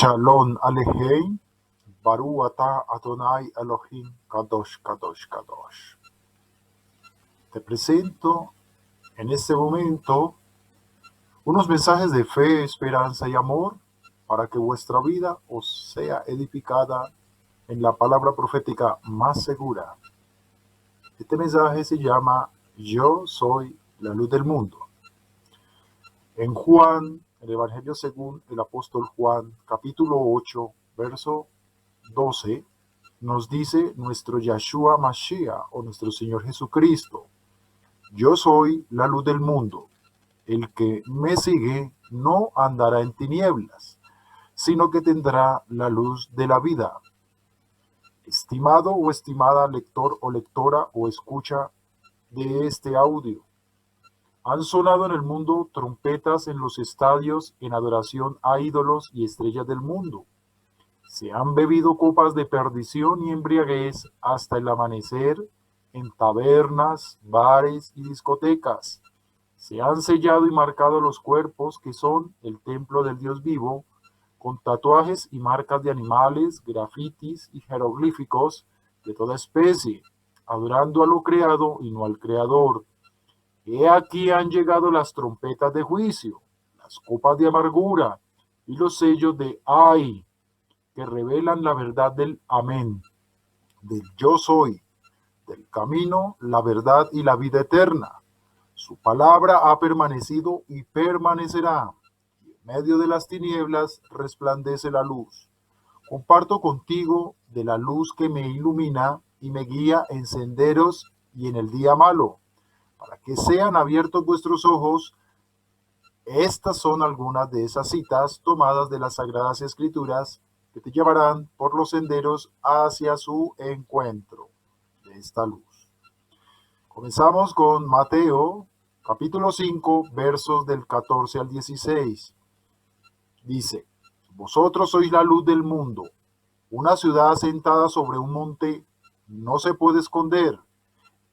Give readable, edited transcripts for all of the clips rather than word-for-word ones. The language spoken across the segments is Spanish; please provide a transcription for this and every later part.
Shalom Aleichem, Baruch Atah Adonai Elohim Kadosh Kadosh Kadosh. Te presento en este momento unos mensajes de fe, esperanza y amor para que vuestra vida os sea edificada en la palabra profética más segura. Este mensaje se llama Yo soy la luz del mundo. En Juan, el Evangelio según el apóstol Juan, capítulo 8, verso 12, nos dice nuestro Yahshua Mashiach o nuestro Señor Jesucristo: yo soy la luz del mundo. El que me sigue no andará en tinieblas, sino que tendrá la luz de la vida. Estimado o estimada lector o lectora o escucha de este audio, han sonado en el mundo trompetas en los estadios en adoración a ídolos y estrellas del mundo. Se han bebido copas de perdición y embriaguez hasta el amanecer en tabernas, bares y discotecas. Se han sellado y marcado los cuerpos que son el templo del Dios vivo, con tatuajes y marcas de animales, grafitis y jeroglíficos de toda especie, adorando a lo creado y no al Creador. He aquí han llegado las trompetas de juicio, las copas de amargura y los sellos de ay, que revelan la verdad del amén, del yo soy, del camino, la verdad y la vida eterna. Su palabra ha permanecido y permanecerá, y en medio de las tinieblas resplandece la luz. Comparto contigo de la luz que me ilumina y me guía en senderos y en el día malo, para que sean abiertos vuestros ojos. Estas son algunas de esas citas tomadas de las Sagradas Escrituras que te llevarán por los senderos hacia su encuentro de esta luz. Comenzamos con Mateo, capítulo 5, versos del 14 al 16. Dice: vosotros sois la luz del mundo. Una ciudad asentada sobre un monte no se puede esconder.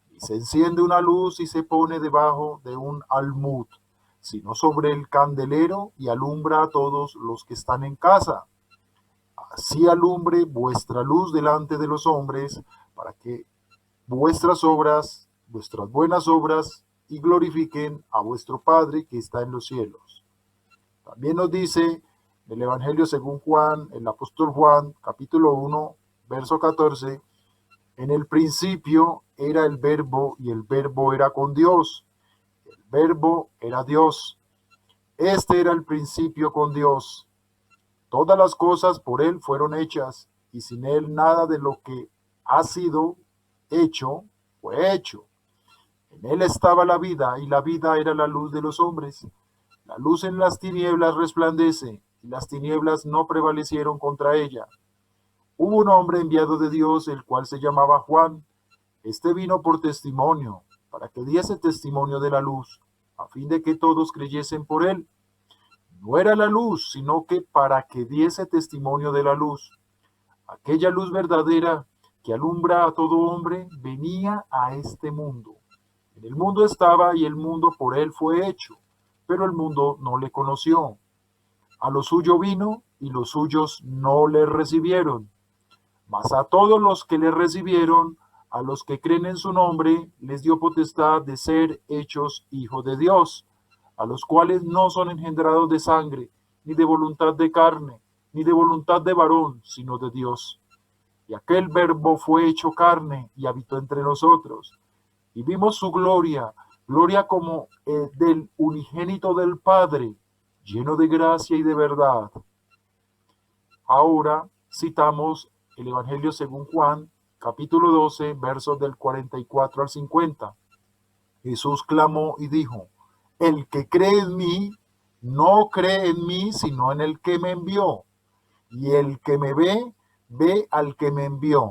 Y se enciende una luz y se pone debajo de un almud, sino sobre el candelero, y alumbra a todos los que están en casa. Así alumbre vuestra luz delante de los hombres, para que vuestras buenas obras, y glorifiquen a vuestro Padre que está en los cielos. También nos dice el Evangelio según Juan, el apóstol Juan, capítulo 1, verso 14: en el principio era el Verbo, y el Verbo era con Dios. El Verbo era Dios. Este era el principio con Dios. Todas las cosas por Él fueron hechas, y sin Él nada de lo que ha sido hecho fue hecho. En Él estaba la vida, y la vida era la luz de los hombres. La luz en las tinieblas resplandece, y las tinieblas no prevalecieron contra ella. Hubo un hombre enviado de Dios, el cual se llamaba Juan. Este vino por testimonio, para que diese testimonio de la luz, a fin de que todos creyesen por él. No era la luz, sino que para que diese testimonio de la luz. Aquella luz verdadera que alumbra a todo hombre venía a este mundo. En el mundo estaba, y el mundo por él fue hecho, pero el mundo no le conoció. A lo suyo vino, y los suyos no le recibieron. Mas a todos los que le recibieron, a los que creen en su nombre, les dio potestad de ser hechos hijos de Dios, a los cuales no son engendrados de sangre, ni de voluntad de carne, ni de voluntad de varón, sino de Dios. Y aquel Verbo fue hecho carne y habitó entre nosotros, y vimos su gloria, gloria como del unigénito del Padre, lleno de gracia y de verdad. Ahora citamos el Evangelio según Juan, capítulo 12, versos del 44 al 50. Jesús clamó y dijo: el que cree en mí, no cree en mí, sino en el que me envió. Y el que me ve, ve al que me envió.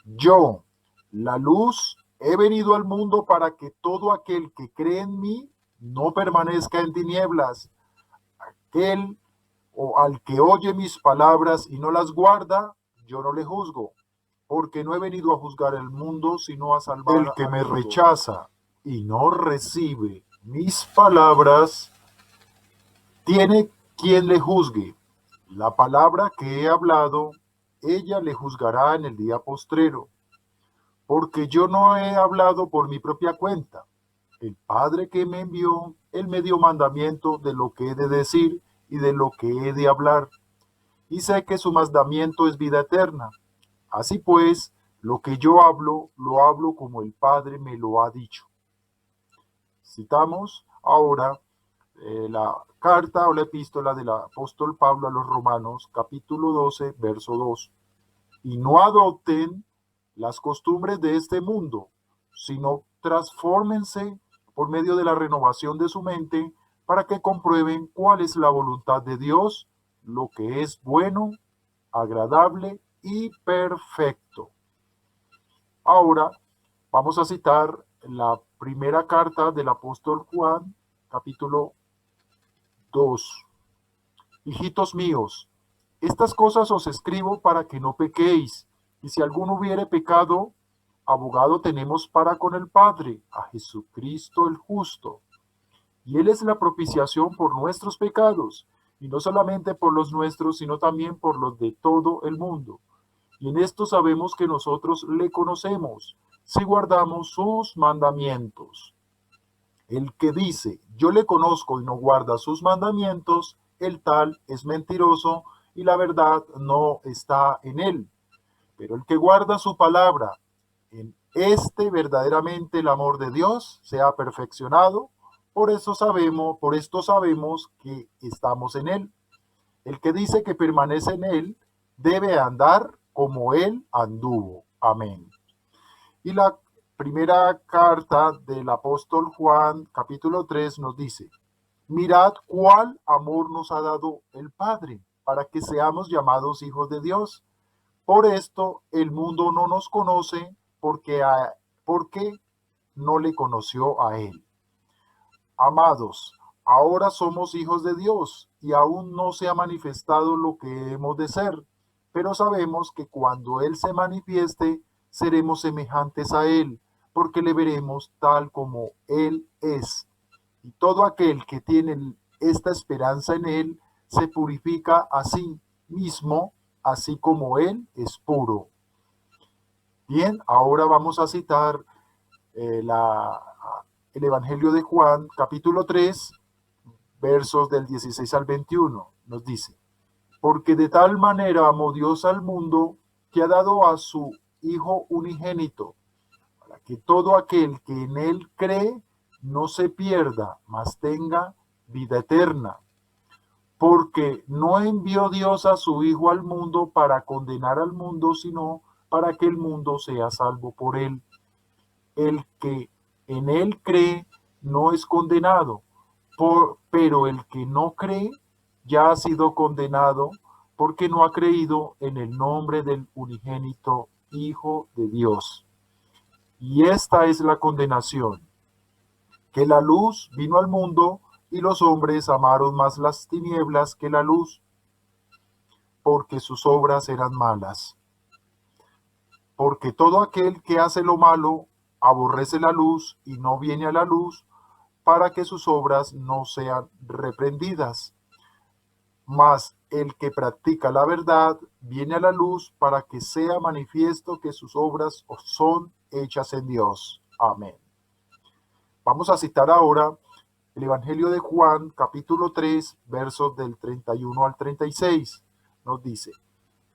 Yo, la luz, he venido al mundo para que todo aquel que cree en mí no permanezca en tinieblas. Aquel o al que oye mis palabras y no las guarda, yo no le juzgo, porque no he venido a juzgar el mundo, sino a salvar al mundo. El que me rechaza y no recibe mis palabras, tiene quien le juzgue. La palabra que he hablado, ella le juzgará en el día postrero, porque yo no he hablado por mi propia cuenta. El Padre que me envió, él me dio mandamiento de lo que he de decir y de lo que he de hablar, y sé que su mandamiento es vida eterna. Así pues, lo que yo hablo, lo hablo como el Padre me lo ha dicho. Citamos ahora la carta o la epístola del apóstol Pablo a los Romanos, capítulo 12, verso 2. Y no adopten las costumbres de este mundo, sino transfórmense por medio de la renovación de su mente para que comprueben cuál es la voluntad de Dios, lo que es bueno, agradable y perfecto. Ahora vamos a citar la primera carta del apóstol Juan, capítulo 2. Hijitos míos, estas cosas os escribo para que no pequéis, y si alguno hubiere pecado, abogado tenemos para con el Padre, a Jesucristo el justo. Y Él es la propiciación por nuestros pecados, y no solamente por los nuestros, sino también por los de todo el mundo. Y en esto sabemos que nosotros le conocemos, si guardamos sus mandamientos. El que dice, yo le conozco y no guarda sus mandamientos, el tal es mentiroso y la verdad no está en él. Pero el que guarda su palabra, en este verdaderamente el amor de Dios se ha perfeccionado. Por esto sabemos que estamos en él. El que dice que permanece en él debe andar como él anduvo. Amén. Y la primera carta del apóstol Juan, capítulo 3, nos dice, mirad cuál amor nos ha dado el Padre, para que seamos llamados hijos de Dios. Por esto el mundo no nos conoce, porque no le conoció a Él. Amados, ahora somos hijos de Dios, y aún no se ha manifestado lo que hemos de ser, pero sabemos que cuando Él se manifieste, seremos semejantes a Él, porque le veremos tal como Él es. Y todo aquel que tiene esta esperanza en Él se purifica a sí mismo, así como Él es puro. Bien, ahora vamos a citar el Evangelio de Juan, capítulo 3, versos del 16 al 21. Nos dice, porque de tal manera amó Dios al mundo que ha dado a su Hijo unigénito, para que todo aquel que en Él cree no se pierda, mas tenga vida eterna. Porque no envió Dios a su Hijo al mundo para condenar al mundo, sino para que el mundo sea salvo por Él. El que en Él cree no es condenado, pero el que no cree ya ha sido condenado porque no ha creído en el nombre del unigénito Hijo de Dios. Y esta es la condenación, que la luz vino al mundo y los hombres amaron más las tinieblas que la luz, porque sus obras eran malas. Porque todo aquel que hace lo malo aborrece la luz y no viene a la luz para que sus obras no sean reprendidas. Mas el que practica la verdad viene a la luz para que sea manifiesto que sus obras son hechas en Dios. Amén. Vamos a citar ahora el Evangelio de Juan, capítulo 3, versos del 31 al 36. Nos dice,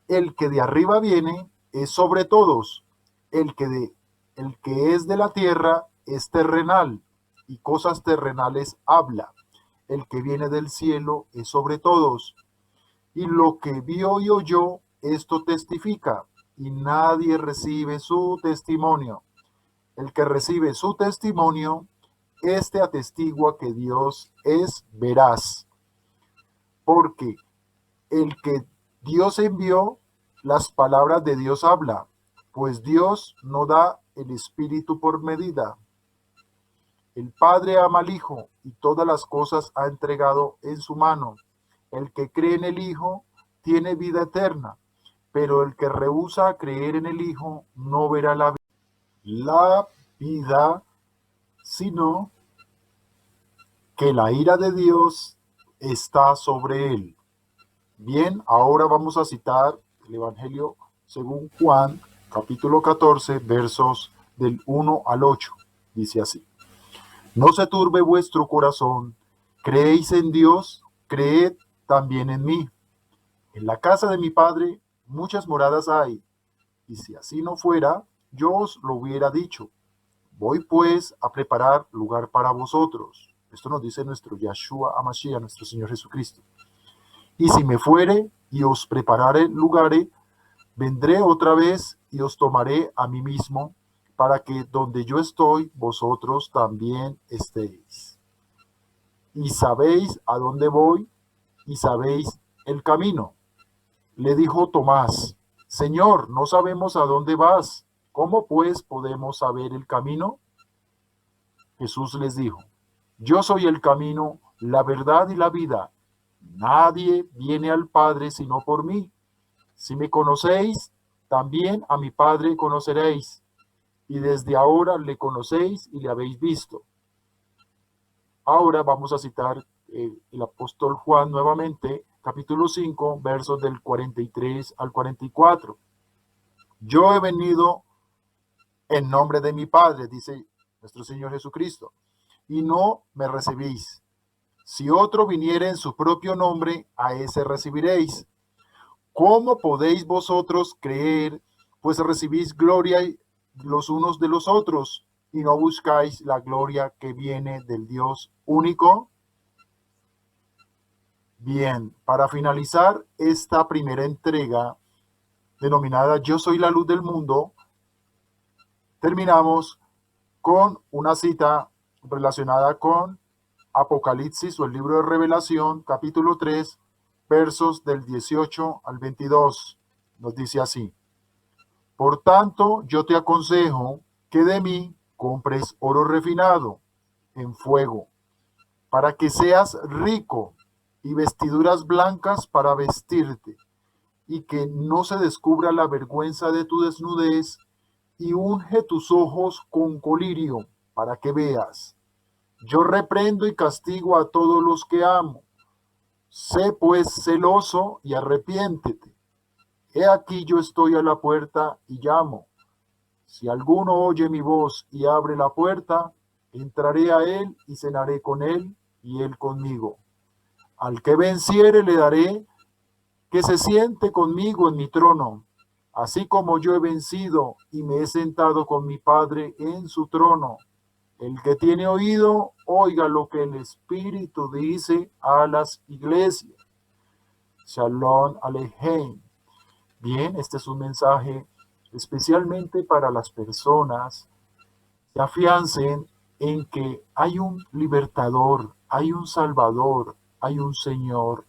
el que de arriba viene es sobre todos, el que es de la tierra es terrenal, y cosas terrenales habla. El que viene del cielo es sobre todos, y lo que vio y oyó, esto testifica, y nadie recibe su testimonio. El que recibe su testimonio, este atestigua que Dios es veraz, porque el que Dios envió, las palabras de Dios habla, pues Dios no da el Espíritu por medida. El Padre ama al Hijo y todas las cosas ha entregado en su mano. El que cree en el Hijo tiene vida eterna, pero el que rehúsa creer en el Hijo no verá la vida, sino que la ira de Dios está sobre él. Bien, ahora vamos a citar el Evangelio según Juan, capítulo 14, versos del 1 al 8. Dice así: No se turbe vuestro corazón, creéis en Dios, creed también en mí. En la casa de mi Padre muchas moradas hay, y si así no fuera, yo os lo hubiera dicho. Voy pues a preparar lugar para vosotros. Esto nos dice nuestro Yahshua Hamashiach, nuestro Señor Jesucristo. Y si me fuere y os preparare lugares, vendré otra vez y os tomaré a mí mismo, para que donde yo estoy, vosotros también estéis. Y sabéis a dónde voy, y sabéis el camino. Le dijo Tomás: Señor, no sabemos a dónde vas. ¿Cómo pues podemos saber el camino? Jesús les dijo: Yo soy el camino, la verdad y la vida. Nadie viene al Padre sino por mí. Si me conocéis, también a mi Padre conoceréis. Y desde ahora le conocéis y le habéis visto. Ahora vamos a citar el apóstol Juan nuevamente, capítulo 5, versos del 43 al 44. Yo he venido en nombre de mi Padre, dice nuestro Señor Jesucristo, y no me recibís. Si otro viniere en su propio nombre, a ese recibiréis. ¿Cómo podéis vosotros creer, pues recibís gloria los unos de los otros, y no buscáis la gloria que viene del Dios único? Bien, para finalizar esta primera entrega, denominada Yo soy la luz del mundo, terminamos con una cita relacionada con Apocalipsis o el libro de Revelación, capítulo 3, versos del 18 al 22. Nos dice así: Por tanto, yo te aconsejo que de mí compres oro refinado en fuego, para que seas rico, y vestiduras blancas para vestirte, y que no se descubra la vergüenza de tu desnudez, y unge tus ojos con colirio, para que veas. Yo reprendo y castigo a todos los que amo. Sé pues celoso y arrepiéntete. He aquí yo estoy a la puerta y llamo. Si alguno oye mi voz y abre la puerta, entraré a él y cenaré con él y él conmigo. Al que venciere le daré que se siente conmigo en mi trono, así como yo he vencido y me he sentado con mi Padre en su trono. El que tiene oído, oiga lo que el Espíritu dice a las iglesias. Shalom Aleichem. Bien, este es un mensaje especialmente para las personas que afiancen en que hay un libertador, hay un salvador, hay un Señor,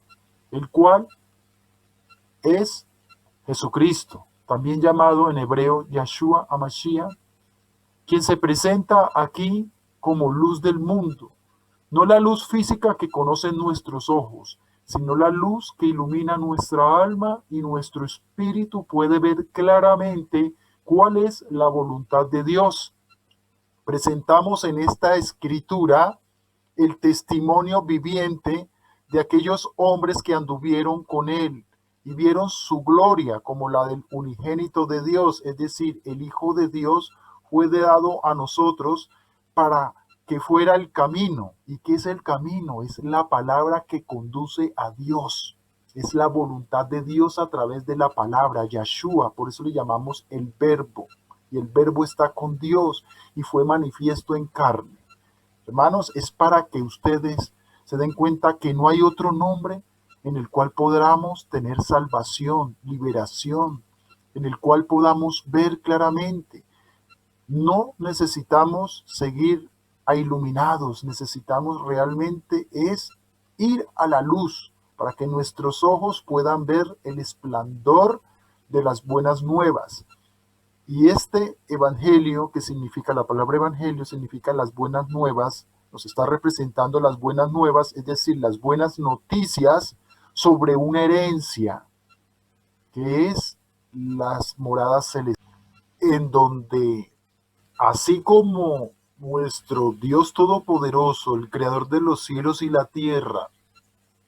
el cual es Jesucristo, también llamado en hebreo Yahshua Hamashiach, quien se presenta aquí como luz del mundo, no la luz física que conocen nuestros ojos, sino la luz que ilumina nuestra alma, y nuestro espíritu puede ver claramente cuál es la voluntad de Dios. Presentamos en esta escritura el testimonio viviente de aquellos hombres que anduvieron con él y vieron su gloria como la del unigénito de Dios, es decir, el Hijo de Dios fue dado a nosotros para que fuera el camino. ¿Y qué es el camino? Es la palabra que conduce a Dios. Es la voluntad de Dios a través de la palabra, Yahshua, por eso le llamamos el Verbo. Y el Verbo está con Dios y fue manifiesto en carne. Hermanos, es para que ustedes se den cuenta que no hay otro nombre en el cual podamos tener salvación, liberación, en el cual podamos ver claramente. No necesitamos seguir a iluminados, necesitamos realmente es ir a la luz para que nuestros ojos puedan ver el esplendor de las buenas nuevas. Y este evangelio, que significa la palabra evangelio, significa las buenas nuevas, nos está representando las buenas nuevas, es decir, las buenas noticias sobre una herencia, que es las moradas celestiales, en donde, así como nuestro Dios Todopoderoso, el Creador de los cielos y la tierra,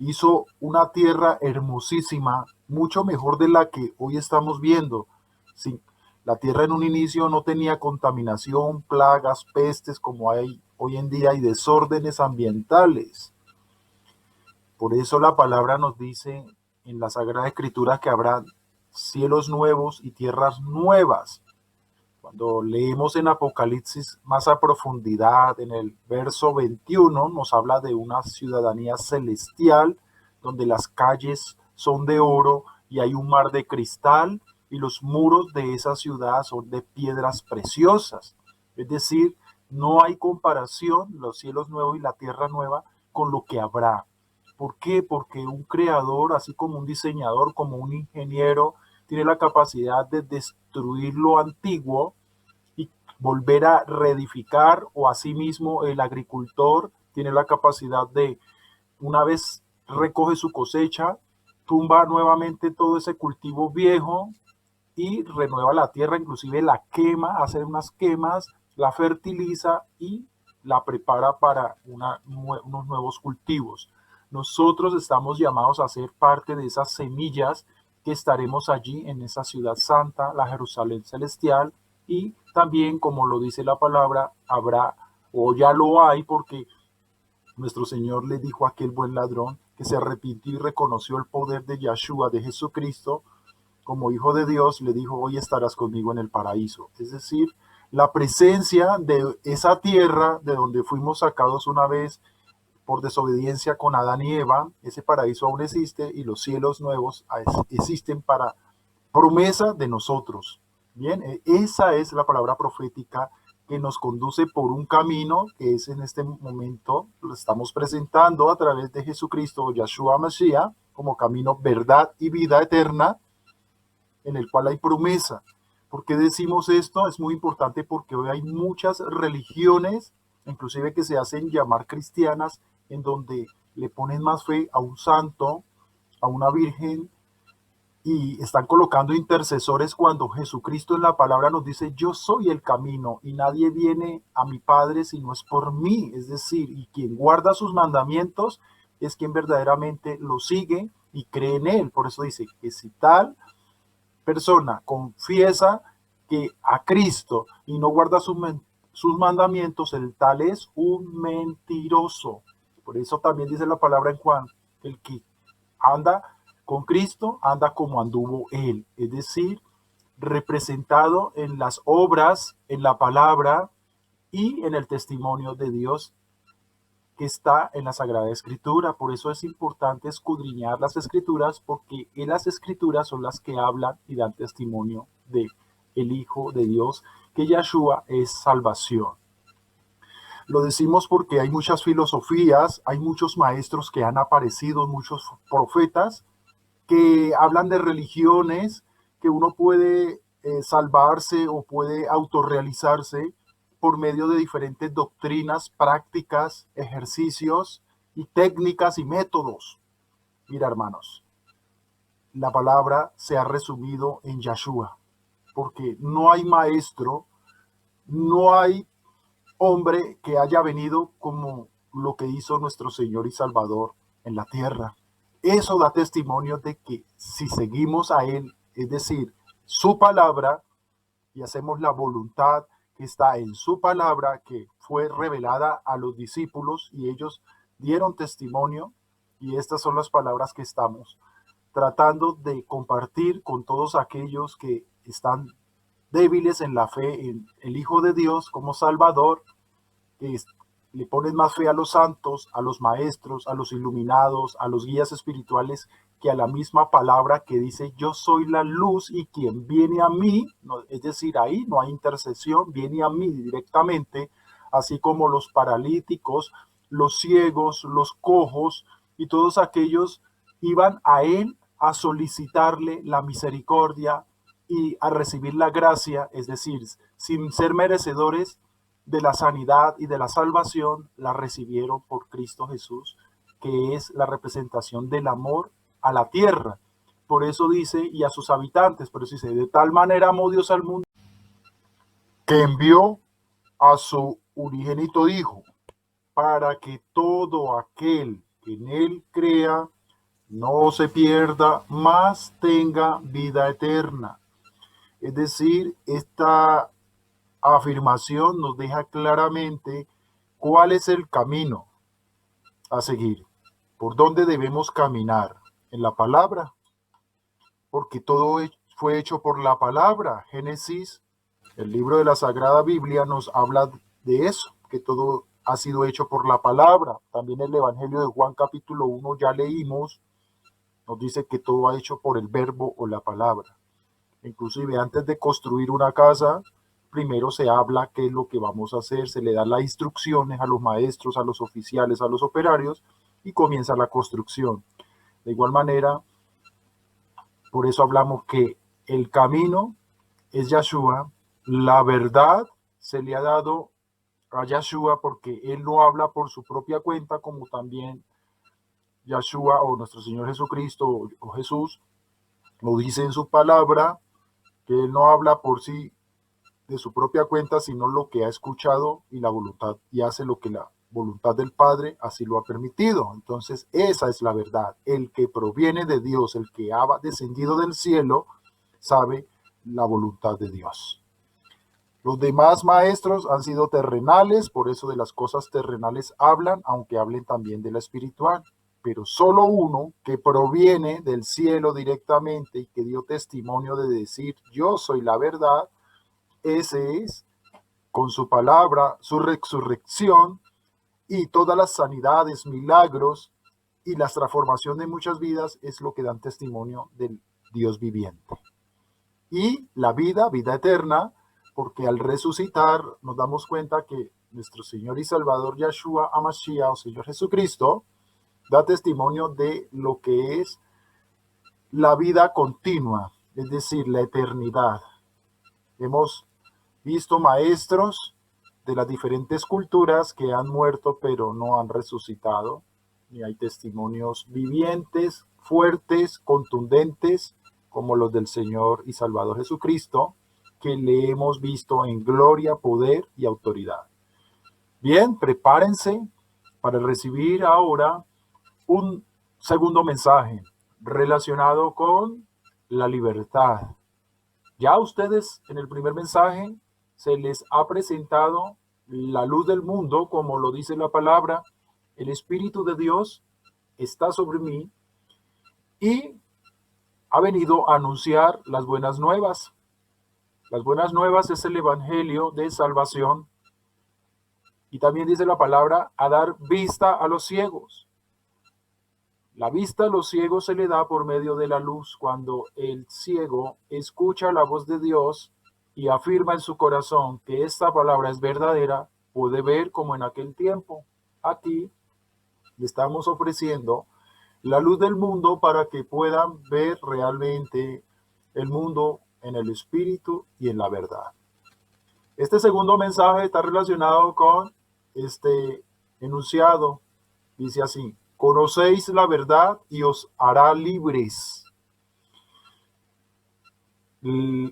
hizo una tierra hermosísima, mucho mejor de la que hoy estamos viendo. Sí, la tierra en un inicio no tenía contaminación, plagas, pestes como hay hoy en día y desórdenes ambientales. Por eso la palabra nos dice en la Sagrada Escritura que habrá cielos nuevos y tierras nuevas. Cuando leemos en Apocalipsis más a profundidad, en el verso 21, nos habla de una ciudadanía celestial, donde las calles son de oro y hay un mar de cristal, y los muros de esa ciudad son de piedras preciosas. Es decir, no hay comparación los cielos nuevos y la tierra nueva con lo que habrá. ¿Por qué? Porque un creador, así como un diseñador, como un ingeniero, tiene la capacidad de destruir lo antiguo y volver a reedificar, o asimismo el agricultor tiene la capacidad de, una vez recoge su cosecha, tumba nuevamente todo ese cultivo viejo y renueva la tierra, inclusive la quema, hace unas quemas, la fertiliza y la prepara para unos nuevos cultivos. Nosotros estamos llamados a ser parte de esas semillas que estaremos allí en esa ciudad santa, la Jerusalén celestial, y también, como lo dice la palabra, habrá, o ya lo hay, porque nuestro Señor le dijo a aquel buen ladrón que se arrepintió y reconoció el poder de Yeshua, de Jesucristo, como hijo de Dios, le dijo, hoy estarás conmigo en el paraíso. Es decir, la presencia de esa tierra de donde fuimos sacados una vez por desobediencia con Adán y Eva, ese paraíso aún existe y los cielos nuevos existen para promesa de nosotros. Bien, esa es la palabra profética que nos conduce por un camino que es en este momento, lo estamos presentando a través de Jesucristo, Yeshua Mashiach, como camino, verdad y vida eterna, en el cual hay promesa. ¿Por qué decimos esto? Es muy importante porque hoy hay muchas religiones, inclusive que se hacen llamar cristianas, en donde le ponen más fe a un santo, a una virgen, y están colocando intercesores cuando Jesucristo en la palabra nos dice, yo soy el camino y nadie viene a mi Padre si no es por mí. Es decir, y quien guarda sus mandamientos es quien verdaderamente lo sigue y cree en él. Por eso dice que si tal persona confiesa que a Cristo y no guarda sus mandamientos, el tal es un mentiroso. Por eso también dice la palabra en Juan, el que anda con Cristo anda como anduvo él, es decir, representado en las obras, en la palabra y en el testimonio de Dios que está en la Sagrada Escritura. Por eso es importante escudriñar las Escrituras, porque en las Escrituras son las que hablan y dan testimonio de el Hijo de Dios, que Yeshua es salvación. Lo decimos porque hay muchas filosofías, hay muchos maestros que han aparecido, muchos profetas que hablan de religiones, que uno puede salvarse o puede autorrealizarse por medio de diferentes doctrinas, prácticas, ejercicios y técnicas y métodos. Mira, hermanos, la palabra se ha resumido en Yeshua, porque no hay maestro, no hay hombre que haya venido como lo que hizo nuestro Señor y Salvador en la tierra. Eso da testimonio de que si seguimos a Él, es decir, su palabra, y hacemos la voluntad que está en su palabra, que fue revelada a los discípulos y ellos dieron testimonio, y estas son las palabras que estamos tratando de compartir con todos aquellos que están débiles en la fe en el Hijo de Dios como Salvador, que le ponen más fe a los santos, a los maestros, a los iluminados, a los guías espirituales, que a la misma palabra que dice, yo soy la luz y quien viene a mí, no, es decir, ahí no hay intercesión, viene a mí directamente, así como los paralíticos, los ciegos, los cojos y todos aquellos iban a él a solicitarle la misericordia y a recibir la gracia, es decir, sin ser merecedores de la sanidad y de la salvación, la recibieron por Cristo Jesús, que es la representación del amor a la tierra. Por eso dice, y a sus habitantes, por eso dice, de tal manera amó Dios al mundo, que envió a su unigénito Hijo, para que todo aquel que en él crea no se pierda, mas tenga vida eterna. Es decir, esta afirmación nos deja claramente cuál es el camino a seguir, por dónde debemos caminar en la palabra, porque todo fue hecho por la palabra. Génesis, el libro de la Sagrada Biblia, nos habla de eso, que todo ha sido hecho por la palabra. También el Evangelio de Juan capítulo 1 ya leímos, nos dice que todo ha hecho por el verbo o la palabra. Inclusive antes de construir una casa, primero se habla qué es lo que vamos a hacer, se le dan las instrucciones a los maestros, a los oficiales, a los operarios y comienza la construcción. De igual manera, por eso hablamos que el camino es Yahshua, la verdad se le ha dado a Yahshua porque él no habla por su propia cuenta, como también Yahshua o nuestro Señor Jesucristo o Jesús lo dice en su palabra, que él no habla por sí de su propia cuenta, sino lo que ha escuchado y la voluntad, y hace lo que la voluntad del Padre así lo ha permitido. Entonces, esa es la verdad. El que proviene de Dios, el que ha descendido del cielo, sabe la voluntad de Dios. Los demás maestros han sido terrenales, por eso de las cosas terrenales hablan, aunque hablen también de la espiritual. Pero solo uno que proviene del cielo directamente y que dio testimonio de decir, yo soy la verdad, ese es, con su palabra, su resurrección y todas las sanidades, milagros y la transformación de muchas vidas es lo que dan testimonio del Dios viviente. Y la vida eterna, porque al resucitar nos damos cuenta que nuestro Señor y Salvador Yahshua HaMashiach, o Señor Jesucristo, da testimonio de lo que es la vida continua, es decir, la eternidad. Hemos visto maestros de las diferentes culturas que han muerto pero no han resucitado, y hay testimonios vivientes, fuertes, contundentes, como los del Señor y Salvador Jesucristo, que le hemos visto en gloria, poder y autoridad. Bien, prepárense para recibir ahora un segundo mensaje relacionado con la libertad. Ya a ustedes en el primer mensaje se les ha presentado la luz del mundo, como lo dice la palabra. El Espíritu de Dios está sobre mí y ha venido a anunciar las buenas nuevas. Las buenas nuevas es el Evangelio de salvación. Y también dice la palabra, a dar vista a los ciegos. La vista a los ciegos se le da por medio de la luz. Cuando el ciego escucha la voz de Dios y afirma en su corazón que esta palabra es verdadera, puede ver como en aquel tiempo. Aquí le estamos ofreciendo la luz del mundo para que puedan ver realmente el mundo en el espíritu y en la verdad. Este segundo mensaje está relacionado con este enunciado. Dice así: conocéis la verdad y os hará libres.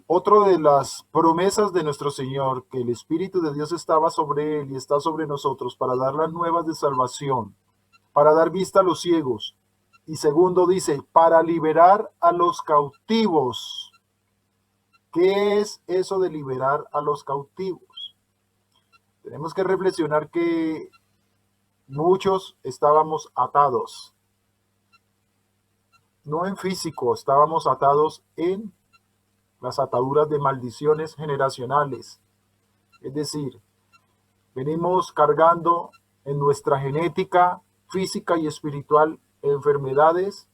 Otro de las promesas de nuestro Señor, que el Espíritu de Dios estaba sobre él y está sobre nosotros para dar las nuevas de salvación, para dar vista a los ciegos. Y segundo dice, para liberar a los cautivos. ¿Qué es eso de liberar a los cautivos? Tenemos que reflexionar que muchos estábamos atados, no en físico, estábamos atados en las ataduras de maldiciones generacionales. Es decir, venimos cargando en nuestra genética física y espiritual enfermedades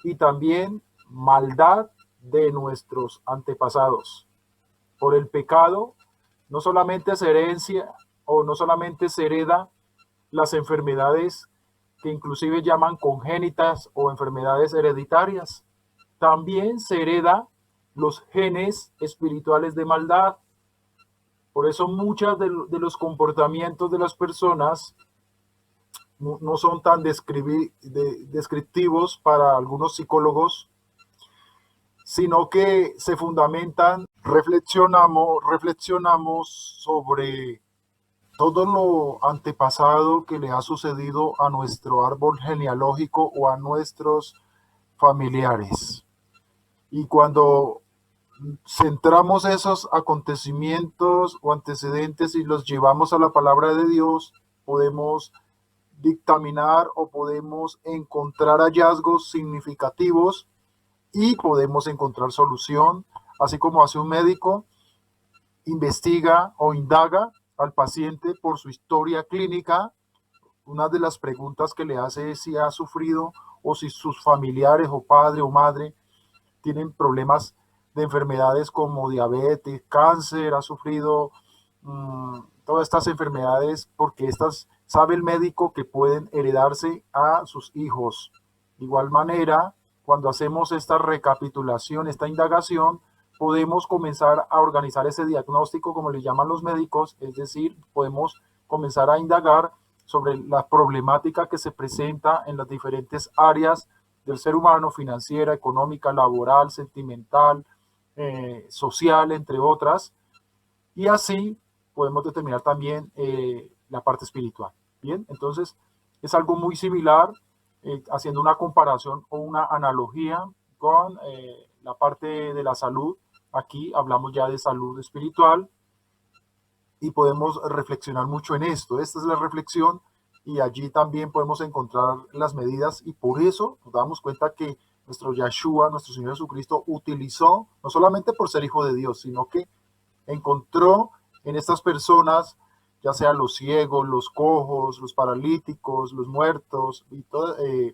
y también maldad de nuestros antepasados. Por el pecado, no solamente se herencia o no solamente se hereda las enfermedades que inclusive llaman congénitas o enfermedades hereditarias, también se hereda los genes espirituales de maldad. Por eso muchos de los comportamientos de las personas no son tan descriptivos para algunos psicólogos, sino que se fundamentan, reflexionamos sobre todo lo antepasado que le ha sucedido a nuestro árbol genealógico o a nuestros familiares. Y cuando centramos esos acontecimientos o antecedentes y los llevamos a la palabra de Dios, podemos dictaminar o podemos encontrar hallazgos significativos y podemos encontrar solución, así como hace un médico, investiga o indaga al paciente por su historia clínica. Una de las preguntas que le hace es si ha sufrido o si sus familiares o padre o madre tienen problemas de enfermedades como diabetes, cáncer, ha sufrido todas estas enfermedades, porque estas sabe el médico que pueden heredarse a sus hijos. De igual manera, cuando hacemos esta recapitulación, esta indagación, podemos comenzar a organizar ese diagnóstico, como le llaman los médicos, es decir, podemos comenzar a indagar sobre la problemática que se presenta en las diferentes áreas del ser humano: financiera, económica, laboral, sentimental, social, entre otras. Y así podemos determinar también la parte espiritual. Bien, entonces es algo muy similar, haciendo una comparación o una analogía con la parte de la salud. Aquí hablamos ya de salud espiritual y podemos reflexionar mucho en esto. Esta es la reflexión, y allí también podemos encontrar las medidas, y por eso nos damos cuenta que nuestro Yeshua, nuestro Señor Jesucristo, utilizó, no solamente por ser hijo de Dios, sino que encontró en estas personas, ya sean los ciegos, los cojos, los paralíticos, los muertos, y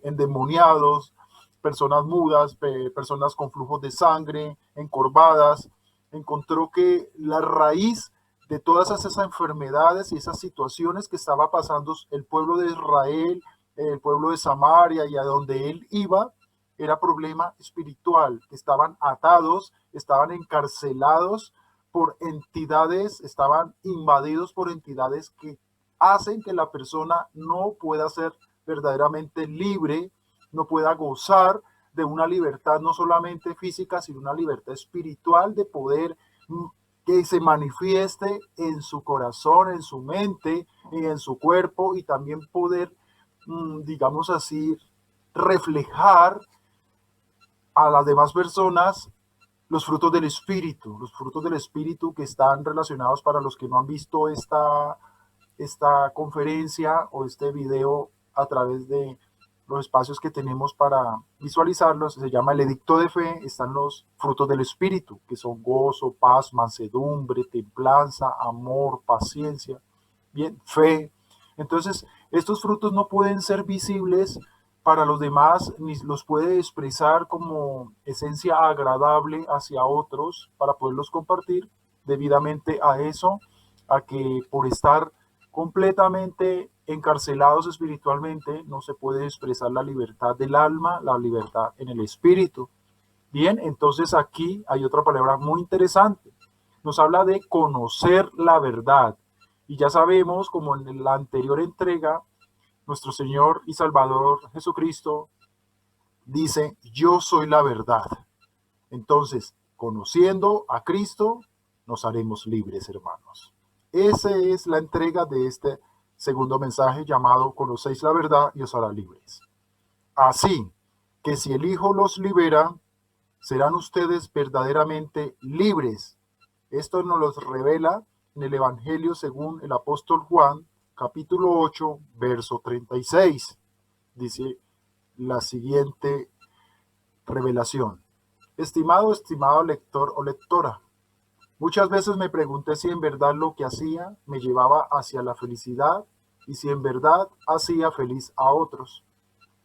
endemoniados, personas mudas, personas con flujos de sangre, encorvadas, encontró que la raíz de todas esas enfermedades y esas situaciones que estaba pasando el pueblo de Israel, el pueblo de Samaria y a donde él iba, era problema espiritual, que estaban atados, estaban encarcelados por entidades, estaban invadidos por entidades que hacen que la persona no pueda ser verdaderamente libre, no pueda gozar de una libertad no solamente física, sino una libertad espiritual, de poder que se manifieste en su corazón, en su mente y en su cuerpo, y también poder, digamos así, reflejar a las demás personas los frutos del Espíritu que están relacionados. Para los que no han visto esta conferencia o este video a través de los espacios que tenemos para visualizarlos, se llama el Edicto de Fe. Están los frutos del Espíritu, que son gozo, paz, mansedumbre, templanza, amor, paciencia, bien, fe. Entonces, estos frutos no pueden ser visibles para los demás, ni los puede expresar como esencia agradable hacia otros para poderlos compartir, debidamente a eso, a que por estar completamente encarcelados espiritualmente no se puede expresar la libertad del alma, la libertad en el espíritu. Bien, entonces aquí hay otra palabra muy interesante. Nos habla de conocer la verdad. Y ya sabemos, como en la anterior entrega, nuestro Señor y Salvador Jesucristo dice: yo soy la verdad. Entonces, conociendo a Cristo, nos haremos libres, hermanos. Esa es la entrega de este segundo mensaje llamado Conocéis la verdad y os hará libres. Así que si el Hijo los libera, serán ustedes verdaderamente libres. Esto nos lo revela en el Evangelio según el apóstol Juan, capítulo 8, verso 36. Dice la siguiente revelación: estimado lector o lectora, muchas veces me pregunté si en verdad lo que hacía me llevaba hacia la felicidad y si en verdad hacía feliz a otros.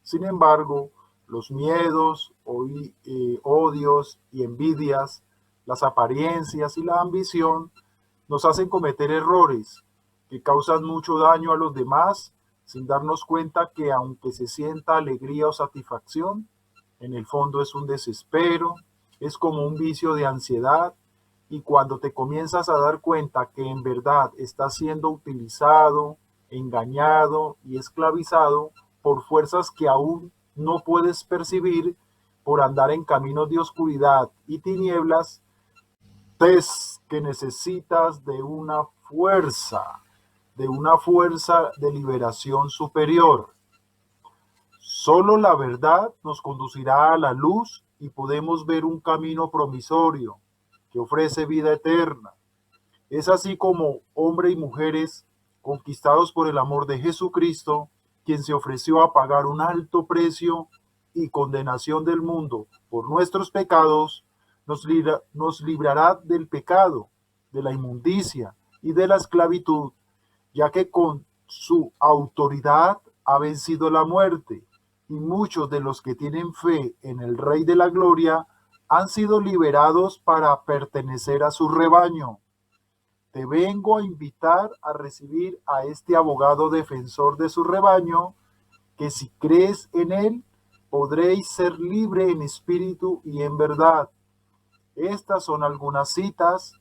Sin embargo, los miedos, odios y envidias, las apariencias y la ambición nos hacen cometer errores que causan mucho daño a los demás, sin darnos cuenta que aunque se sienta alegría o satisfacción, en el fondo es un desespero, es como un vicio de ansiedad. Y cuando te comienzas a dar cuenta que en verdad estás siendo utilizado, engañado y esclavizado por fuerzas que aún no puedes percibir, por andar en caminos de oscuridad y tinieblas, ves que necesitas de una fuerza, de una fuerza de liberación superior. Solo la verdad nos conducirá a la luz y podemos ver un camino promisorio que ofrece vida eterna. Es así como hombres y mujeres conquistados por el amor de Jesucristo, quien se ofreció a pagar un alto precio y condenación del mundo por nuestros pecados, nos librará del pecado, de la inmundicia y de la esclavitud, ya que con su autoridad ha vencido la muerte, y muchos de los que tienen fe en el Rey de la Gloria han sido liberados para pertenecer a su rebaño. Te vengo a invitar a recibir a este abogado defensor de su rebaño, que si crees en él, podréis ser libre en espíritu y en verdad. Estas son algunas citas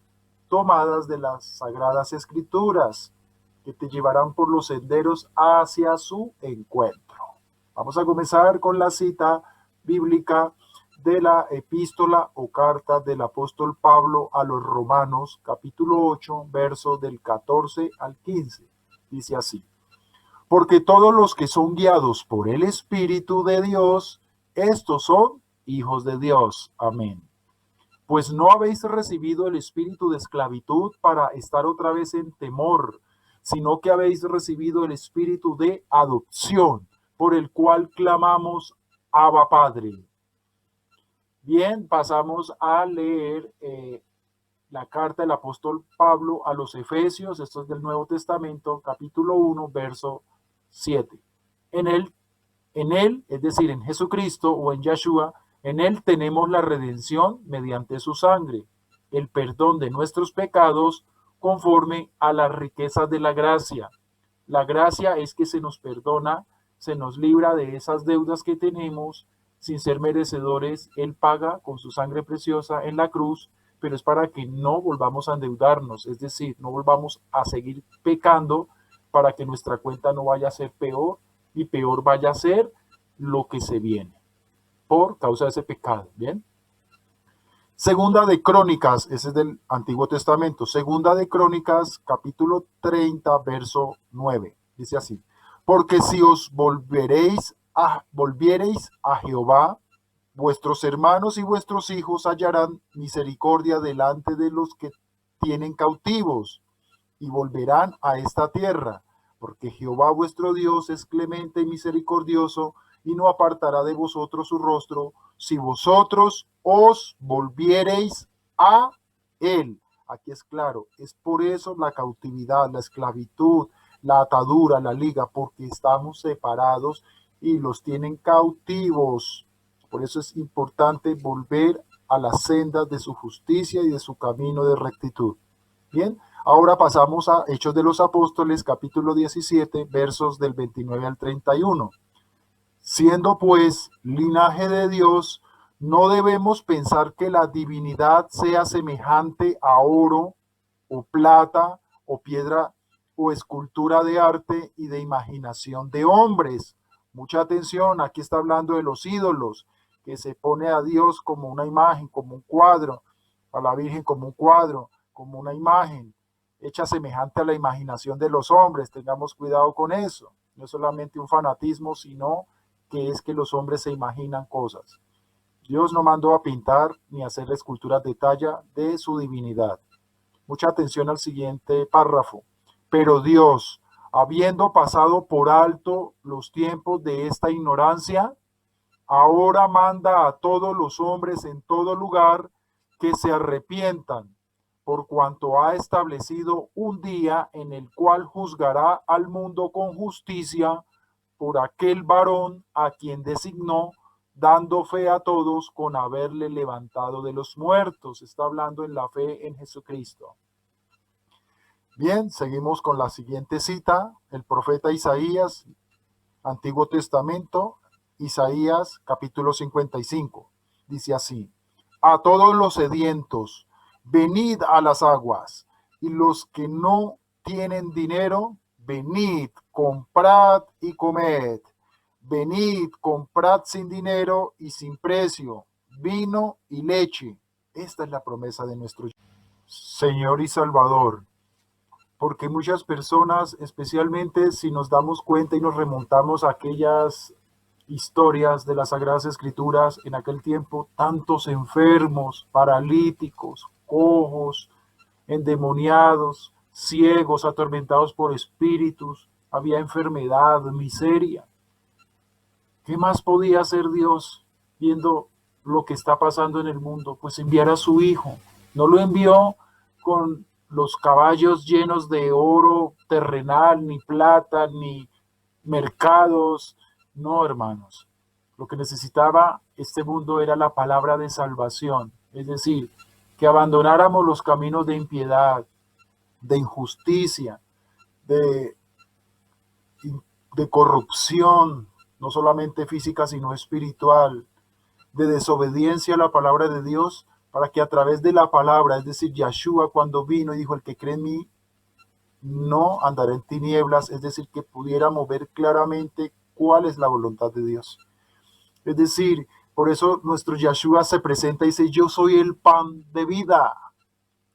tomadas de las Sagradas Escrituras que te llevarán por los senderos hacia su encuentro. Vamos a comenzar con la cita bíblica de la epístola o carta del apóstol Pablo a los Romanos, capítulo 8, versos del 14 al 15. Dice así: porque todos los que son guiados por el Espíritu de Dios, estos son hijos de Dios. Amén. Pues no habéis recibido el espíritu de esclavitud para estar otra vez en temor, sino que habéis recibido el espíritu de adopción, por el cual clamamos, Abba Padre. Bien, pasamos a leer la carta del apóstol Pablo a los Efesios, esto es del Nuevo Testamento, capítulo 1, verso 7. En él, es decir, en Jesucristo o en Yeshua, en él tenemos la redención mediante su sangre, el perdón de nuestros pecados conforme a las riquezas de la gracia. La gracia es que se nos perdona, se nos libra de esas deudas que tenemos sin ser merecedores. Él paga con su sangre preciosa en la cruz, pero es para que no volvamos a endeudarnos, es decir, no volvamos a seguir pecando, para que nuestra cuenta no vaya a ser peor y peor vaya a ser lo que se viene por causa de ese pecado. Bien. Segunda de Crónicas, ese es del Antiguo Testamento. Segunda de Crónicas, capítulo 30, verso 9. Dice así: porque si os volviereis a Jehová, vuestros hermanos y vuestros hijos hallarán misericordia delante de los que tienen cautivos, y volverán a esta tierra, porque Jehová vuestro Dios es clemente y misericordioso, y no apartará de vosotros su rostro, si vosotros os volviereis a él. Aquí es claro, es por eso la cautividad, la esclavitud, la atadura, la liga, porque estamos separados y los tienen cautivos. Por eso es importante volver a las sendas de su justicia y de su camino de rectitud. Bien, ahora pasamos a Hechos de los Apóstoles, capítulo 17, versos del 29 al 31. Siendo pues linaje de Dios, no debemos pensar que la divinidad sea semejante a oro o plata o piedra o escultura de arte y de imaginación de hombres. Mucha atención, aquí está hablando de los ídolos, que se pone a Dios como una imagen, como un cuadro, a la Virgen como un cuadro, como una imagen hecha semejante a la imaginación de los hombres. Tengamos cuidado con eso. No es solamente un fanatismo, sino que es que los hombres se imaginan cosas. Dios no mandó a pintar ni a hacer esculturas de talla de su divinidad. Mucha atención al siguiente párrafo. Pero Dios, habiendo pasado por alto los tiempos de esta ignorancia, ahora manda a todos los hombres en todo lugar que se arrepientan, por cuanto ha establecido un día en el cual juzgará al mundo con justicia por aquel varón a quien designó, dando fe a todos con haberle levantado de los muertos. Está hablando en la fe en Jesucristo. Bien, seguimos con la siguiente cita, el profeta Isaías, Antiguo Testamento, Isaías capítulo 55. Dice así: a todos los sedientos, venid a las aguas, y los que no tienen dinero, venid, comprad y comed. Venid, comprad sin dinero y sin precio, vino y leche. Esta es la promesa de nuestro Señor y Salvador. porque muchas personas, especialmente si nos damos cuenta y nos remontamos a aquellas historias de las Sagradas Escrituras, en aquel tiempo, tantos enfermos, paralíticos, cojos, endemoniados, ciegos, atormentados por espíritus, había enfermedad, miseria. ¿Qué más podía hacer Dios viendo lo que está pasando en el mundo? Pues enviar a su Hijo. No lo envió con los caballos llenos de oro terrenal, ni plata, ni mercados. No, hermanos. Lo que necesitaba este mundo era la palabra de salvación. Es decir, que abandonáramos los caminos de impiedad, de injusticia, de de corrupción, no solamente física, sino espiritual, de desobediencia a la palabra de Dios, para que a través de la palabra, es decir, Yeshua cuando vino y dijo, el que cree en mí no andará en tinieblas, es decir, que pudiéramos ver claramente cuál es la voluntad de Dios. Es decir, por eso nuestro Yeshua se presenta y dice, yo soy el pan de vida.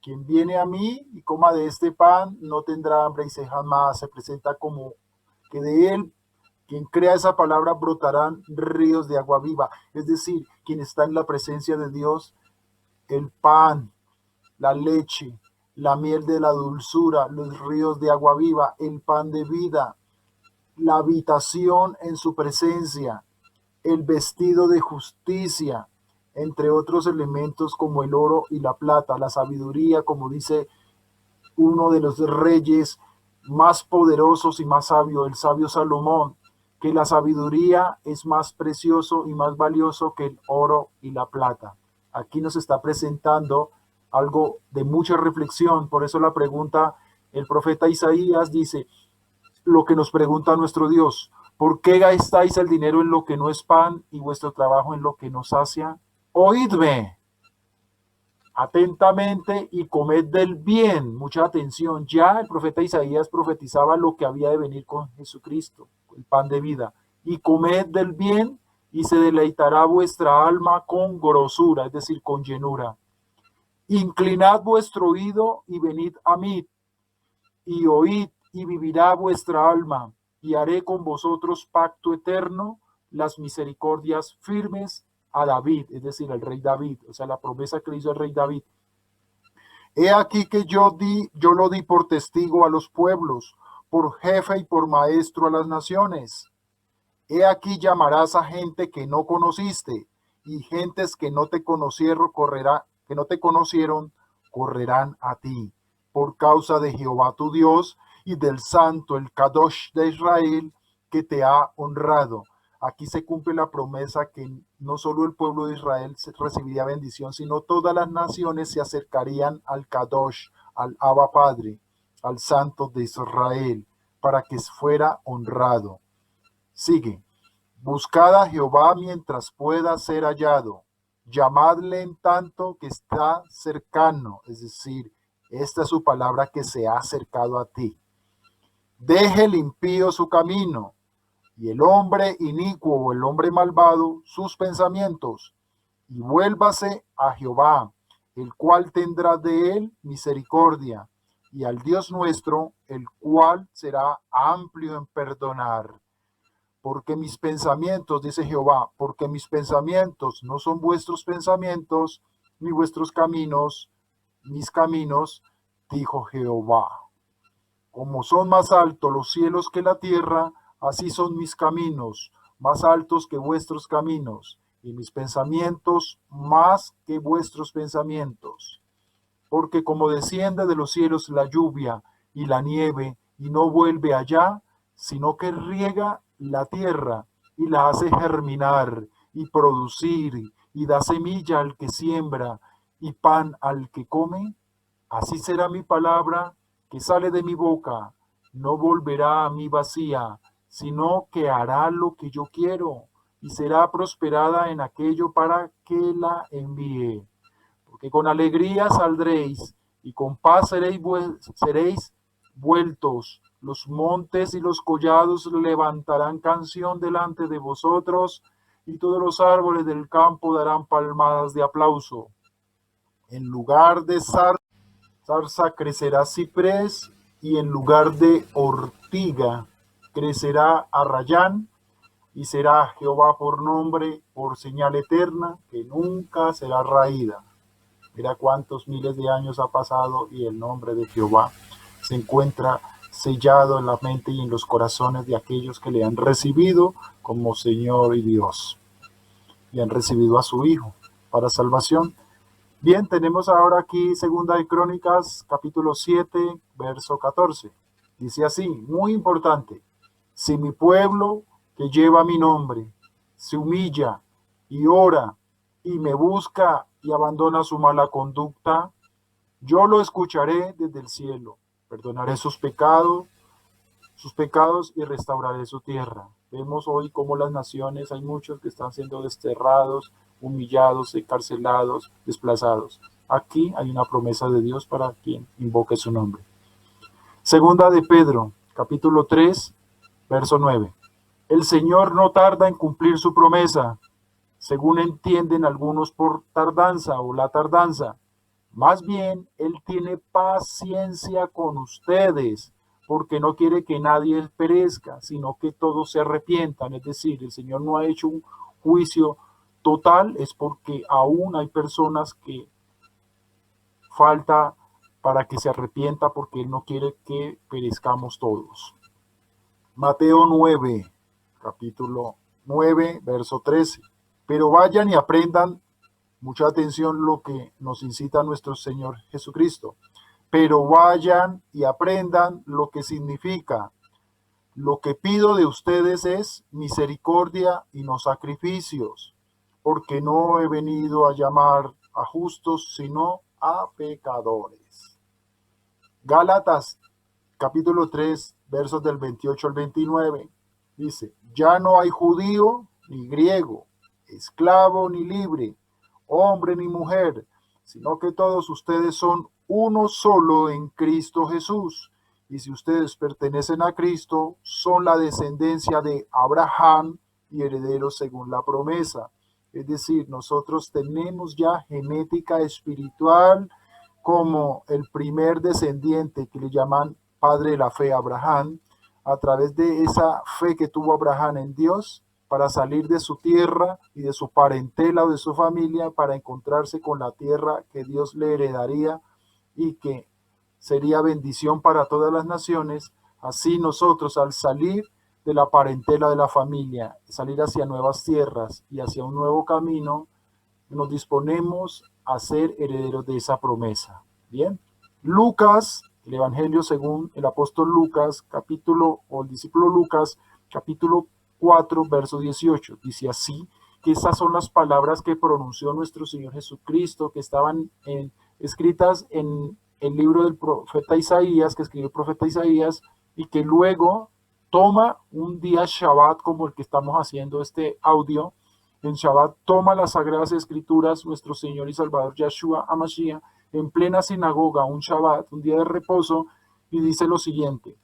Quien viene a mí y coma de este pan no tendrá hambre y se jamás. Se presenta como que de él, quien crea esa palabra, brotarán ríos de agua viva. Es decir, quien está en la presencia de Dios, el pan, la leche, la miel de la dulzura, los ríos de agua viva, el pan de vida, la habitación en su presencia, el vestido de justicia, entre otros elementos como el oro y la plata, la sabiduría, como dice uno de los reyes más poderosos y más sabios, el sabio Salomón, que la sabiduría es más precioso y más valioso que el oro y la plata. Aquí nos está presentando algo de mucha reflexión, por eso la pregunta, el profeta Isaías dice, lo que nos pregunta nuestro Dios, ¿por qué gastáis el dinero en lo que no es pan y vuestro trabajo en lo que no sacia? Oídme atentamente y comed del bien. Mucha atención. Ya el profeta Isaías profetizaba lo que había de venir con Jesucristo, el pan de vida. Y comed del bien y se deleitará vuestra alma con grosura, es decir, con llenura. Inclinad vuestro oído y venid a mí, y oíd y vivirá vuestra alma, y haré con vosotros pacto eterno, las misericordias firmes a David, es decir, al rey David, o sea, la promesa que le hizo el rey David. He aquí que yo lo di por testigo a los pueblos, por jefe y por maestro a las naciones. He aquí llamarás a gente que no conociste, y gentes que no te conocieron correrán a ti, por causa de Jehová tu Dios y del Santo, el Kadosh de Israel, que te ha honrado. Aquí se cumple la promesa que no solo el pueblo de Israel recibiría bendición, sino todas las naciones se acercarían al Kadosh, al Abba Padre, al Santo de Israel, para que fuera honrado. Sigue. Buscad a Jehová mientras pueda ser hallado. Llamadle en tanto que está cercano. Es decir, esta es su palabra que se ha acercado a ti. Deje el impío su camino y el hombre inicuo o el hombre malvado sus pensamientos, y vuélvase a Jehová, el cual tendrá de él misericordia, y al Dios nuestro, el cual será amplio en perdonar. Porque mis pensamientos, dice Jehová, porque mis pensamientos no son vuestros pensamientos, ni vuestros caminos, mis caminos, dijo Jehová. Como son más altos los cielos que la tierra, así son mis caminos, más altos que vuestros caminos, y mis pensamientos más que vuestros pensamientos. Porque como desciende de los cielos la lluvia y la nieve, y no vuelve allá, sino que riega la tierra y la hace germinar y producir, y da semilla al que siembra y pan al que come, así será mi palabra que sale de mi boca, no volverá a mí vacía, sino que hará lo que yo quiero, y será prosperada en aquello para que la envíe. Porque con alegría saldréis, y con paz seréis vueltos. Los montes y los collados levantarán canción delante de vosotros, y todos los árboles del campo darán palmadas de aplauso. En lugar de zarza crecerá ciprés, y en lugar de ortiga crecerá arrayán, y será Jehová por nombre, por señal eterna, que nunca será raída. Mira cuántos miles de años ha pasado y el nombre de Jehová se encuentra sellado en la mente y en los corazones de aquellos que le han recibido como Señor y Dios, y han recibido a su Hijo para salvación. Bien, tenemos ahora aquí Segunda de Crónicas, capítulo 7, verso 14. Dice así, muy importante: si mi pueblo, que lleva mi nombre, se humilla y ora y me busca y abandona su mala conducta, yo lo escucharé desde el cielo, perdonaré sus pecados y restauraré su tierra. Vemos hoy cómo las naciones, hay muchos que están siendo desterrados, humillados, encarcelados, desplazados. Aquí hay una promesa de Dios para quien invoque su nombre. Segunda de Pedro, capítulo 3, verso 9. El Señor no tarda en cumplir su promesa, según entienden algunos por tardanza o la tardanza. Más bien, Él tiene paciencia con ustedes, porque no quiere que nadie perezca, sino que todos se arrepientan. Es decir, el Señor no ha hecho un juicio total, es porque aún hay personas que falta para que se arrepienta, porque Él no quiere que perezcamos todos. Mateo 9, capítulo 9, verso 13. Pero vayan y aprendan, mucha atención, lo que nos incita nuestro Señor Jesucristo. Pero vayan y aprendan lo que significa: lo que pido de ustedes es misericordia y no sacrificios, porque no he venido a llamar a justos, sino a pecadores. Gálatas, capítulo 3, versos del 28 al 29, dice: ya no hay judío ni griego, esclavo ni libre, hombre ni mujer, sino que todos ustedes son uno solo en Cristo Jesús. Y si ustedes pertenecen a Cristo, son la descendencia de Abraham y herederos según la promesa. Es decir, nosotros tenemos ya genética espiritual como el primer descendiente, que le llaman padre de la fe, Abraham, a través de esa fe que tuvo Abraham en Dios para salir de su tierra y de su parentela o de su familia para encontrarse con la tierra que Dios le heredaría y que sería bendición para todas las naciones. Así nosotros, al salir de la parentela de la familia, salir hacia nuevas tierras y hacia un nuevo camino, nos disponemos a ser herederos de esa promesa. Bien, Lucas, el Evangelio según el apóstol Lucas, capítulo, o el discípulo Lucas, capítulo 4, verso 18, dice así, que esas son las palabras que pronunció nuestro Señor Jesucristo, que estaban escritas en el libro del profeta Isaías, que escribió el profeta Isaías, y que luego toma un día Shabbat como el que estamos haciendo este audio. En Shabbat toma las Sagradas Escrituras, nuestro Señor y Salvador Yahshua HaMashiach, en plena sinagoga, un Shabbat, un día de reposo, y dice lo siguiente: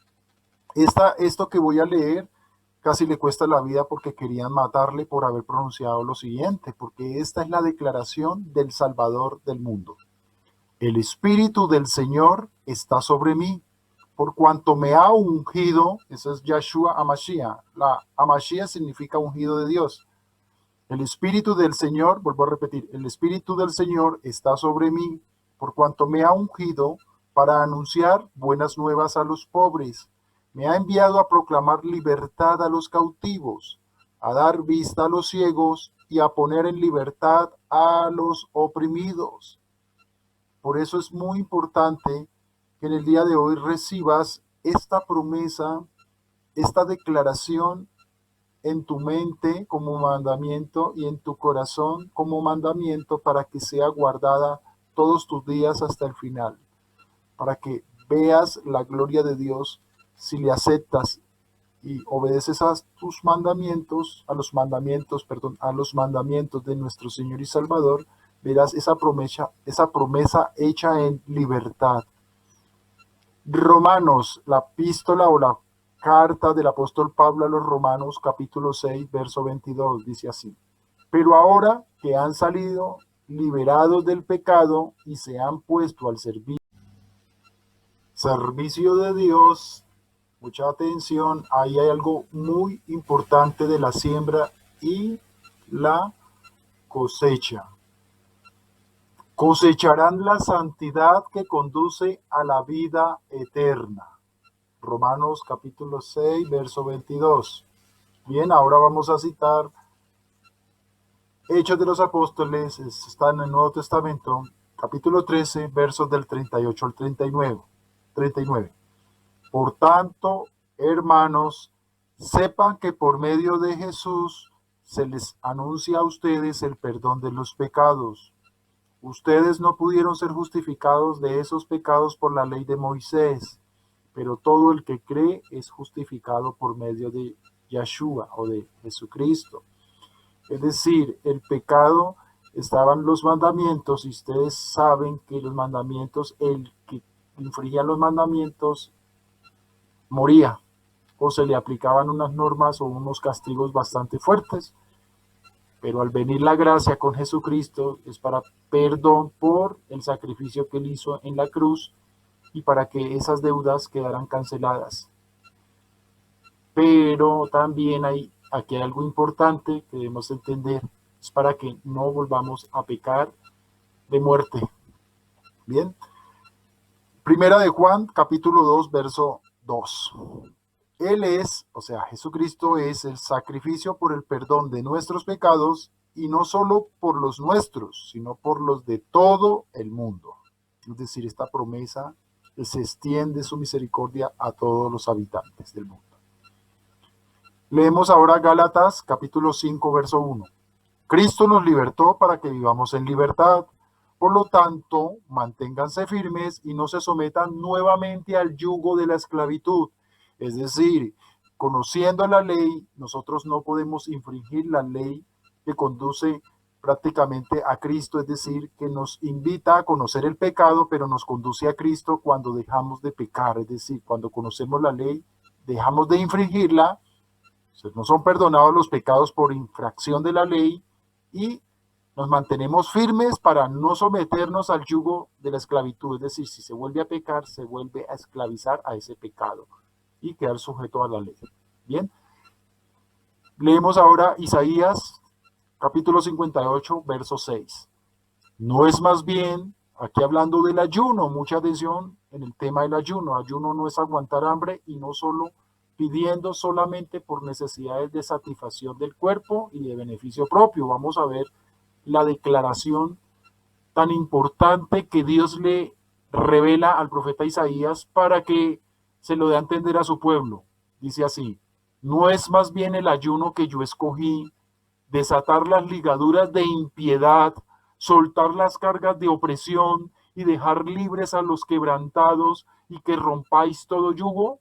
esto que voy a leer casi le cuesta la vida, porque querían matarle por haber pronunciado lo siguiente, porque esta es la declaración del Salvador del mundo. El Espíritu del Señor está sobre mí, por cuanto me ha ungido. Eso es Yahshua HaMashiach. La HaMashiach significa ungido de Dios. El Espíritu del Señor, vuelvo a repetir, el Espíritu del Señor está sobre mí, por cuanto me ha ungido para anunciar buenas nuevas a los pobres. Me ha enviado a proclamar libertad a los cautivos, a dar vista a los ciegos y a poner en libertad a los oprimidos. Por eso es muy importante que en el día de hoy recibas esta promesa, esta declaración en tu mente como mandamiento y en tu corazón como mandamiento, para que sea guardada todos tus días hasta el final, para que veas la gloria de Dios si le aceptas y obedeces a tus mandamientos, a los mandamientos de nuestro Señor y Salvador. Verás esa promesa hecha en libertad. Romanos, la epístola o la carta del apóstol Pablo a los Romanos, capítulo 6, verso 22, dice así: pero ahora que han salido liberados del pecado y se han puesto al servicio Servicio de Dios, mucha atención, ahí hay algo muy importante de la siembra y la cosecha. Cosecharán la santidad que conduce a la vida eterna. Romanos capítulo 6, verso 22. Bien, ahora vamos a citar Hechos de los Apóstoles, está en el Nuevo Testamento, capítulo 13, versos del 38 al 39. Por tanto, hermanos, sepan que por medio de Jesús se les anuncia a ustedes el perdón de los pecados. Ustedes no pudieron ser justificados de esos pecados por la ley de Moisés, pero todo el que cree es justificado por medio de Yeshua o de Jesucristo. Es decir, el pecado estaban los mandamientos y ustedes saben que los mandamientos, el que infringía los mandamientos moría o se le aplicaban unas normas o unos castigos bastante fuertes. Pero al venir la gracia con Jesucristo es para perdón por el sacrificio que él hizo en la cruz y para que esas deudas quedaran canceladas. Pero también aquí hay algo importante que debemos entender, es para que no volvamos a pecar de muerte. Bien, Primera de Juan, capítulo 2, verso 2. Él es, o sea, Jesucristo es el sacrificio por el perdón de nuestros pecados y no solo por los nuestros, sino por los de todo el mundo. Es decir, esta promesa se extiende su misericordia a todos los habitantes del mundo. Leemos ahora Gálatas capítulo 5, verso 1. Cristo nos libertó para que vivamos en libertad. Por lo tanto, manténganse firmes y no se sometan nuevamente al yugo de la esclavitud. Es decir, conociendo la ley, nosotros no podemos infringir la ley que conduce prácticamente a Cristo, es decir, que nos invita a conocer el pecado, pero nos conduce a Cristo cuando dejamos de pecar, es decir, cuando conocemos la ley, dejamos de infringirla, no son perdonados los pecados por infracción de la ley y nos mantenemos firmes para no someternos al yugo de la esclavitud, es decir, si se vuelve a pecar, se vuelve a esclavizar a ese pecado y quedar sujeto a la ley. Bien, leemos ahora Isaías capítulo 58, verso 6. No es más bien, aquí hablando del ayuno, mucha atención en el tema del ayuno. Ayuno no es aguantar hambre y no solo pidiendo solamente por necesidades de satisfacción del cuerpo y de beneficio propio. Vamos a ver la declaración tan importante que Dios le revela al profeta Isaías para que se lo dé a entender a su pueblo. Dice así: no es más bien el ayuno que yo escogí, desatar las ligaduras de impiedad, soltar las cargas de opresión y dejar libres a los quebrantados y que rompáis todo yugo.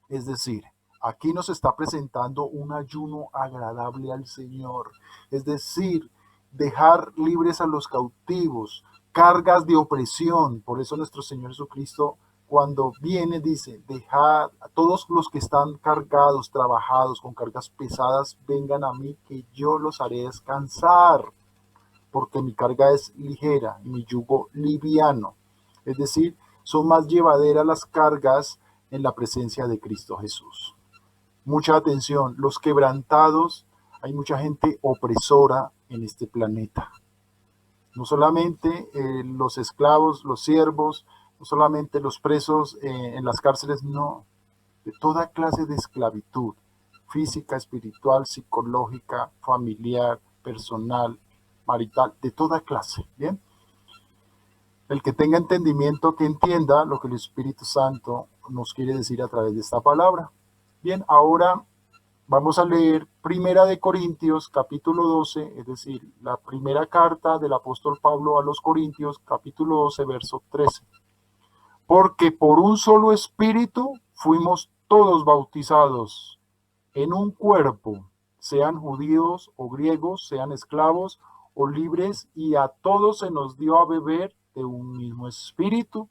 Es decir, aquí nos está presentando un ayuno agradable al Señor. Es decir, dejar libres a los cautivos, cargas de opresión. Por eso nuestro Señor Jesucristo, cuando viene, dice: dejad a todos los que están cargados, trabajados, con cargas pesadas, vengan a mí, que yo los haré descansar, porque mi carga es ligera y mi yugo liviano. Es decir, son más llevaderas las cargas en la presencia de Cristo Jesús. Mucha atención, los quebrantados, hay mucha gente opresora en este planeta. No solamente los esclavos, los siervos, no solamente los presos en las cárceles, no, de toda clase de esclavitud, física, espiritual, psicológica, familiar, personal, marital, de toda clase, ¿bien? El que tenga entendimiento, que entienda lo que el Espíritu Santo nos quiere decir a través de esta palabra. Bien, ahora vamos a leer Primera de Corintios, capítulo 12, es decir, la primera carta del apóstol Pablo a los Corintios, capítulo 12, verso 13. Porque por un solo espíritu fuimos todos bautizados en un cuerpo, sean judíos o griegos, sean esclavos o libres, y a todos se nos dio a beber de un mismo espíritu.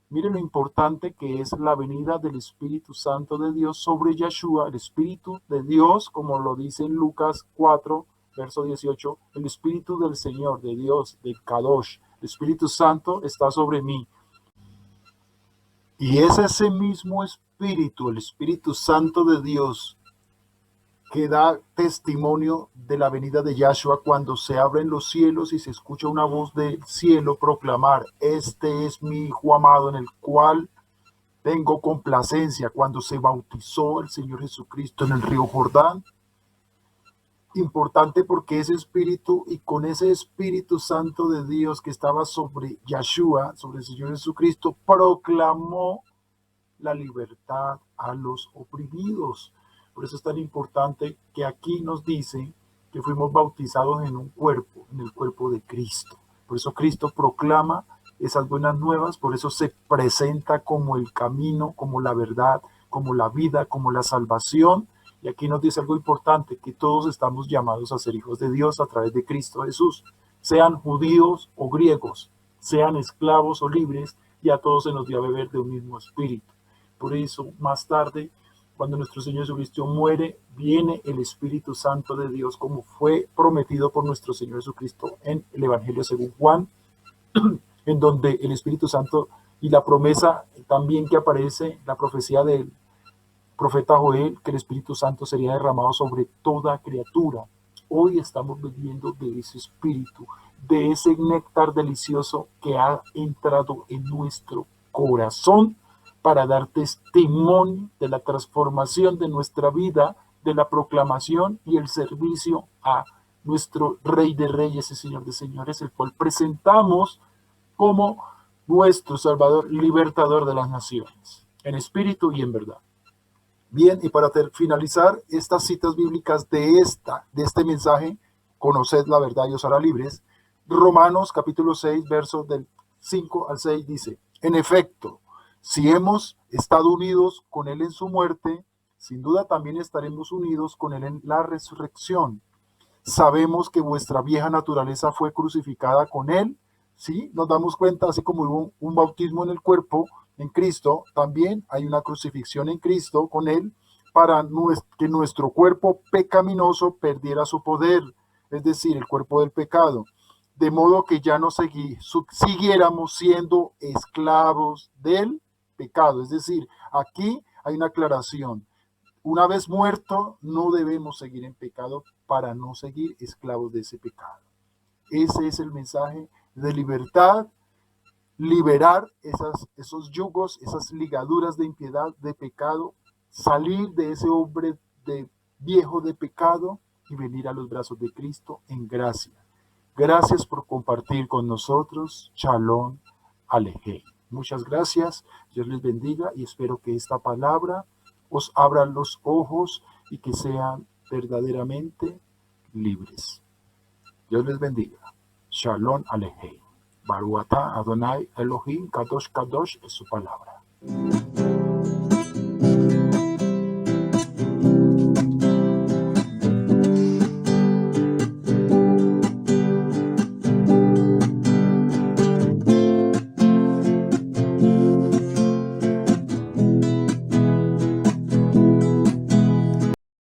Miren lo importante que es la venida del Espíritu Santo de Dios sobre Yeshua, el Espíritu de Dios, como lo dice en Lucas 4, verso 18, el Espíritu del Señor, de Dios, de Kadosh, el Espíritu Santo está sobre mí. Y es ese mismo Espíritu, el Espíritu Santo de Dios, que da testimonio de la venida de Yahshua cuando se abren los cielos y se escucha una voz del cielo proclamar: este es mi Hijo amado en el cual tengo complacencia. Cuando se bautizó el Señor Jesucristo en el río Jordán, importante porque ese Espíritu, y con ese Espíritu Santo de Dios que estaba sobre Yahshua, sobre el Señor Jesucristo, proclamó la libertad a los oprimidos. Por eso es tan importante que aquí nos dice que fuimos bautizados en un cuerpo, en el cuerpo de Cristo. Por eso Cristo proclama esas buenas nuevas, por eso se presenta como el camino, como la verdad, como la vida, como la salvación. Y aquí nos dice algo importante, que todos estamos llamados a ser hijos de Dios a través de Cristo Jesús, sean judíos o griegos, sean esclavos o libres, y a todos se nos dio a beber de un mismo espíritu. Por eso, más tarde, cuando nuestro Señor Jesucristo muere, viene el Espíritu Santo de Dios, como fue prometido por nuestro Señor Jesucristo en el Evangelio según Juan, en donde el Espíritu Santo y la promesa también que aparece, la profecía del profeta Joel, que el Espíritu Santo sería derramado sobre toda criatura. Hoy estamos bebiendo de ese Espíritu, de ese néctar delicioso que ha entrado en nuestro corazón para dar testimonio de la transformación de nuestra vida, de la proclamación y el servicio a nuestro Rey de Reyes y Señor de Señores, el cual presentamos como nuestro Salvador, libertador de las naciones, en espíritu y en verdad. Bien, y para finalizar estas citas bíblicas de este mensaje, conoced la verdad y os hará libres, Romanos capítulo 6, versos del 5 al 6 dice: en efecto, si hemos estado unidos con Él en su muerte, sin duda también estaremos unidos con Él en la resurrección. Sabemos que vuestra vieja naturaleza fue crucificada con Él, ¿sí? Nos damos cuenta, así como hubo un bautismo en el cuerpo, en Cristo, también hay una crucifixión en Cristo con Él, para que nuestro cuerpo pecaminoso perdiera su poder, es decir, el cuerpo del pecado, de modo que ya no siguiéramos siendo esclavos del pecado. Es decir, aquí hay una aclaración. Una vez muerto, no debemos seguir en pecado para no seguir esclavos de ese pecado. Ese es el mensaje de libertad, liberar esos yugos, esas ligaduras de impiedad, de pecado, salir de ese hombre viejo de pecado y venir a los brazos de Cristo en gracia. Gracias por compartir con nosotros. Shalom Alejem. Muchas gracias. Dios les bendiga y espero que esta palabra os abra los ojos y que sean verdaderamente libres. Dios les bendiga. Shalom Alejem. Baruch atah Adonai Elohim Kadosh Kadosh es su palabra.